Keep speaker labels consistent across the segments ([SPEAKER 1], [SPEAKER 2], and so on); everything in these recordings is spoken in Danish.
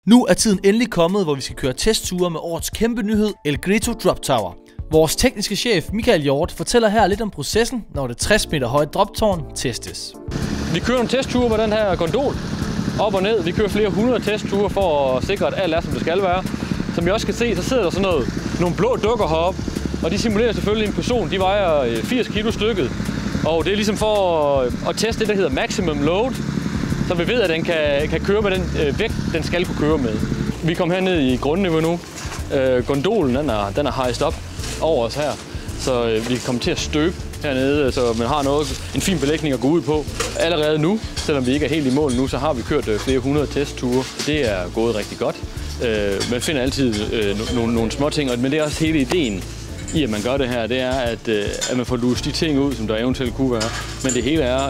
[SPEAKER 1] Nu er tiden endelig kommet, hvor vi skal køre testture med årets kæmpe nyhed, El Grito Drop Tower. Vores tekniske chef, Michael Hjort, fortæller her lidt om processen, når det 60 meter høje droptårn testes.
[SPEAKER 2] Vi kører en testture med den her gondol op og ned. Vi kører flere 100 testture for at sikre, at alt er, som det skal være. Som I også kan se, så sidder der nogle blå dukker heroppe, og de simulerer selvfølgelig en person. De vejer 80 kilo stykket, og det er ligesom for at teste det, der hedder maximum load, så vi ved, at den kan køre med den vægt, den skal kunne køre med. Vi kommer herned i grundniveau nu. Gondolen den er hejst op over os her, så vi kommer til at støbe hernede, så man har en fin belægning at gå ud på. Allerede nu, selvom vi ikke er helt i mål nu, så har vi kørt flere 100 testture. Det er gået rigtig godt. Man finder altid nogle små ting, men det er også hele ideen i, at man gør det her, det er, at man får lust de ting ud, som der eventuelt kunne være. Men det hele er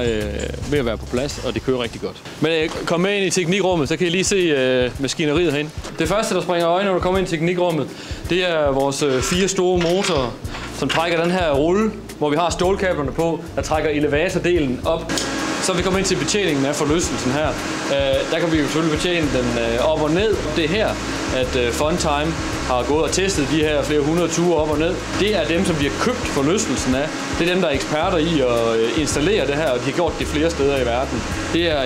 [SPEAKER 2] ved at være på plads, og det kører rigtig godt. Men kom med ind i teknikrummet, så kan I lige se maskineriet herinde. Det første, der springer i øjnene, når du kommer ind i teknikrummet, det er vores 4 store motorer, som trækker den her rulle, hvor vi har stålkablerne på, der trækker elevatoردelen op. Så vi kommer ind til betjeningen af forlystelsen her. Der kan vi jo selvfølgelig betjene den op og ned. Det er her, at Funtime har gået og testet de her flere 100 ture op og ned. Det er dem, som vi har købt forlystelsen af. Det er dem, der er eksperter i at installere det her, og de har gjort det flere steder i verden. Det er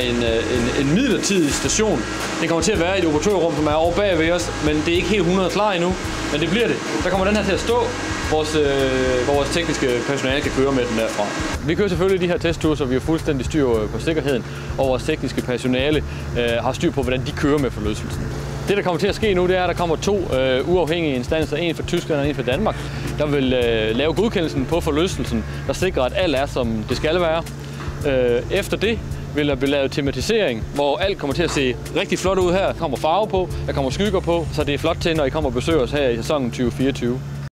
[SPEAKER 2] en midlertidig station. Den kommer til at være i et operatørrum, som er over bag ved os, men det er ikke helt 100 klar endnu. Men det bliver det. Der kommer den her til at stå. Vores tekniske personale kan køre med den derfra. Vi kører selvfølgelig de her testture, så vi har fuldstændig styr på sikkerheden, og vores tekniske personale har styr på, hvordan de kører med forlystelsen. Det, der kommer til at ske nu, det er, at der kommer 2 uafhængige instanser, en fra Tyskland og en fra Danmark, der vil lave godkendelsen på forlystelsen, der sikrer, at alt er, som det skal være. Efter det vil der blive lavet tematisering, hvor alt kommer til at se rigtig flot ud her. Der kommer farve på, der kommer skygger på, så det er flot til, når I kommer og besøger os her i sæsonen 2024.